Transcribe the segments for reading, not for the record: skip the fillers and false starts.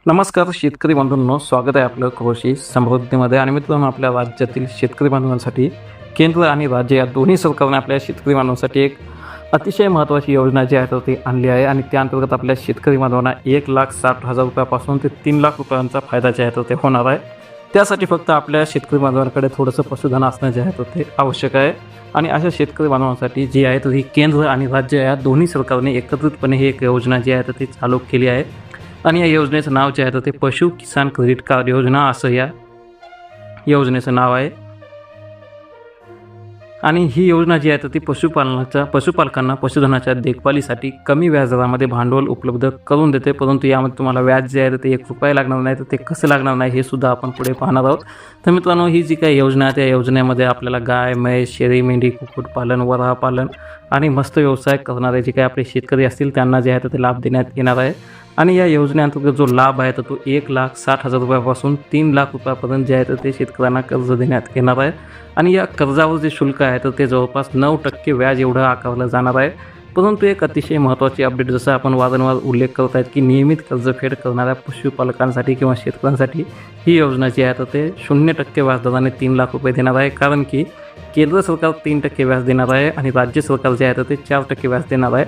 नमस्कार शेतकरी बांधवांनो, स्वागत आहे आपलं कृषी समृद्धीमध्ये. आणि मित्रांनो, आपल्या राज्यातील शेतकरी बांधवांसाठी केंद्र आणि राज्य या दोन्ही सरकारने आपल्या शेतकरी बांधवांसाठी एक अतिशय महत्त्वाची योजना जी आहे तर ती आणली आहे. आणि त्या अंतर्गत आपल्या शेतकरी बांधवांना 1,60,000 रुपयापासून ते 3,00,000 रुपयांचा फायदा जे आहे तर ते होणार आहे. त्यासाठी फक्त आपल्या शेतकरी बांधवांकडे थोडंसं पशुधन असणं जे आहे तर ते आवश्यक आहे. आणि अशा शेतकरी बांधवांसाठी जी आहे तर ही केंद्र आणि राज्य या दोन्ही सरकारने एकत्रितपणे ही एक योजना जी आहे तर ती चालू केली आहे. आणि या योजनेचं नाव जे आहे तर ते पशु किसान क्रेडिट कार्ड योजना असं या योजनेचं नाव आहे. आणि ही योजना जी आहे तर ती पशुपालकांना पशुधनाच्या देखभालीसाठी कमी व्याजदरामध्ये भांडवल उपलब्ध करून देते. परंतु यामध्ये तुम्हाला व्याज जे आहे तर ते ₹1 लागणार नाही. तर ते कसं लागणार नाही हे सुद्धा आपण पुढे पाहणार आहोत. तर मित्रांनो, ही जी काही योजना आहे त्या योजनेमध्ये आपल्याला गाय, म्हैस, शेळी, मेंढी, कुक्कुटपालन, वराहपालन आणि मत्स्य व्यवसाय करणारे जे काही आपले शेतकरी असतील त्यांना जे आहे तर ते लाभ देण्यात येणार आहे. आणि या योजनेअंतर्गत जो लाभ आहे तर तो 1,60,000 रुपयापासून 3,00,000 रुपयापर्यंत जे आहे तर ते शेतकऱ्यांना कर्ज देण्यात येणार आहे. आणि या कर्जावर जे शुल्क आहे तर ते जवळपास 9% व्याज एवढं आकारलं जाणार आहे. परंतु एक अतिशय महत्त्वाची अपडेट, जसं आपण वारंवार उल्लेख करत आहेत की नियमित कर्जफेड करणाऱ्या पशुपालकांसाठी किंवा शेतकऱ्यांसाठी ही योजना जी आहे तर ते 0% व्याजदराने 3,00,000 रुपये देणार आहे. कारण की केंद्र सरकार 3% व्याज देणार आहे आणि राज्य सरकार जे आहे तर ते 4% व्याज देणार आहे.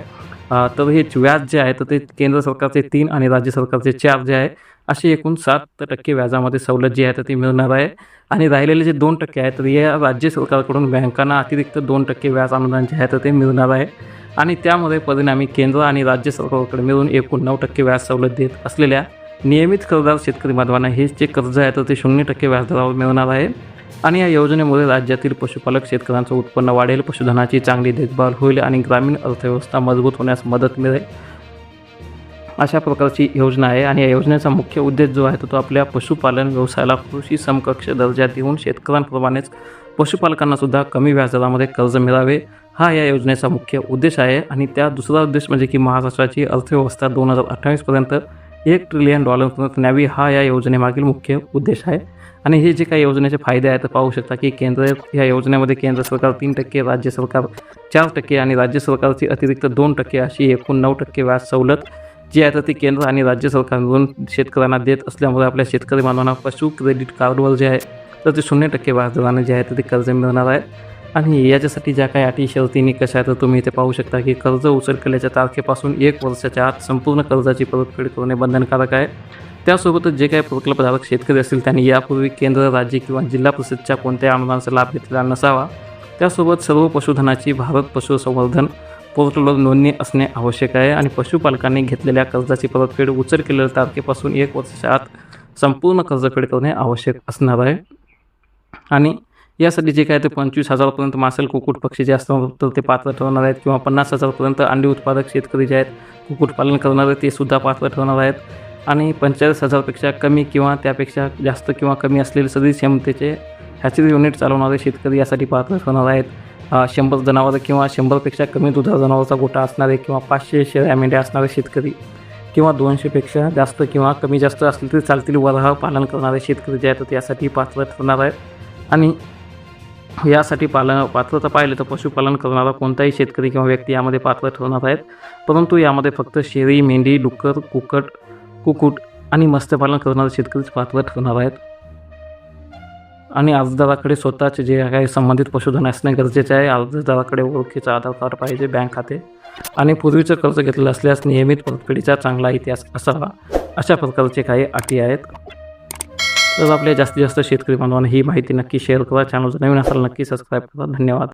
तर हे व्याज जे आहे तर ते केंद्र सरकारचे 3 आणि राज्य सरकारचे 4 जे आहे असे एकूण 7% व्याजामध्ये सवलत जी आहे तर ती मिळणार आहे. आणि राहिलेले जे 2% आहे तर या राज्य सरकारकडून बँकांना अतिरिक्त 2% व्याज अनुदान जे आहे तर ते मिळणार आहे. आणि त्यामध्ये परिणामी केंद्र आणि राज्य सरकारकडे मिळून एकूण 9% व्याज सवलत देत असलेल्या नियमित कर्जदार शेतकरी बांधवांना हे जे कर्ज आहे तर ते 0% व्याजदरावर मिळणार आहे. आणि या योजनेमुळे राज्यातील पशुपालक शेतकऱ्यांचं उत्पन्न वाढेल, पशुधनाची चांगली देखभाल होईल आणि ग्रामीण अर्थव्यवस्था मजबूत होण्यास मदत मिळेल, अशा प्रकारची योजना आहे. आणि या योजनेचा मुख्य उद्देश जो आहे तो आपल्या पशुपालन व्यवसायाला कृषी समकक्ष दर्जा देऊन शेतकऱ्यांप्रमाणेच पशुपालकांनासुद्धा कमी व्याजदरामध्ये कर्ज मिळावे, हा या योजनेचा मुख्य उद्देश आहे. आणि त्या दुसरा उद्देश म्हणजे की महाराष्ट्राची अर्थव्यवस्था 2028पर्यंत $1 ट्रिलियन पर्यंत न्यावी, हा या योजनेमागील मुख्य उद्देश आहे. आणि हे जे काही योजनेचे फायदे आहेत तर पाहू शकता की या योजनेमध्ये केंद्र सरकार 3%, राज्य सरकार 4% आणि राज्य सरकारची अतिरिक्त 2% अशी एकूण 9% व्याज सवलत जी आहे तर ती केंद्र आणि राज्य सरकारकडून शेतकऱ्यांना देत असल्यामुळे आपल्या शेतकरी बांधवांना पशु क्रेडिट कार्डवर जे आहे तर ते 0% व्याजदराने जे आहे तर ते कर्ज मिळणार आहे. आणि याच्यासाठी ज्या काही अटी शर्ती निकष आहेत तर तुम्ही इथे पाहू शकता की कर्ज उचल केल्याच्या तारखेपासून 1 वर्षाच्या आत संपूर्ण कर्जाची परतफेड करणे बंधनकारक आहे. त्यासोबतच जे काही प्रकल्पधारक शेतकरी असतील त्यांनी यापूर्वी केंद्र, राज्य किंवा जिल्हा परिषदच्या कोणत्याही अनुदानाचा लाभ घेतलेला नसावा. त्यासोबत सर्व पशुधनाची भारत पशुसंवर्धन पोर्टलवर नोंदणी असणे आवश्यक आहे. आणि पशुपालकांनी घेतलेल्या कर्जाची परतफेड उचल केलेल्या तारखेपासून 1 वर्षाच्या आत संपूर्ण कर्जफेड करणे आवश्यक असणार आहे. आणि यासाठी जे काय ते 25,000 पर्यंत मासेल, कुक्कुट, पक्षी जे असतात तर ते पात्र ठरणार आहेत. किंवा 50,000 पर्यंत अंडी उत्पादक शेतकरी जे आहेत कुक्कुटपालन करणारे ते सुद्धा पात्र ठरणार आहेत. आणि 45,000 पेक्षा कमी किंवा त्यापेक्षा जास्त किंवा कमी असलेले सदरी क्षमतेचे हॅचरी युनिट चालवणारे शेतकरी यासाठी पात्र ठरणार आहेत. 100 जनावरं किंवा 100पेक्षा कमी दुधाळ जनावरांचा गोठा असणारे किंवा 500 शेळ्या मेंढ्या असणारे शेतकरी किंवा 200पेक्षा जास्त किंवा कमी जास्त असले तरी चालतील वराह पालन करणारे शेतकरी जे आहेत तर यासाठी पात्र ठरणार आहेत. आणि यासाठी पात्रता पाहिलं तर पशुपालन करणारा कोणताही शेतकरी किंवा व्यक्ती यामध्ये पात्र ठरणार आहेत. परंतु यामध्ये फक्त शेळी, मेंढी, डुक्कर, कुक्कुट आणि मत्स्यपालन करणारे शेतकरीच पात्र ठरणार आहेत. आणि अर्जदाराकडे स्वतःचे जे काही संबंधित पशुधन असणे गरजेचे आहे. अर्जदाराकडे ओळखीचं आधार कार्ड पाहिजे, बँक खाते आणि पूर्वीचं कर्ज घेतलेलं असल्यास नियमित परतफेडीचा चांगला इतिहास असावा, अशा प्रकारचे काही अटी आहेत. तर आपल्या जास्तीत जास्त शेतकरी बांधवांना ही माहिती नक्की शेअर करा. चॅनल जर नवीन असाल नक्की सबस्क्राईब करा. धन्यवाद.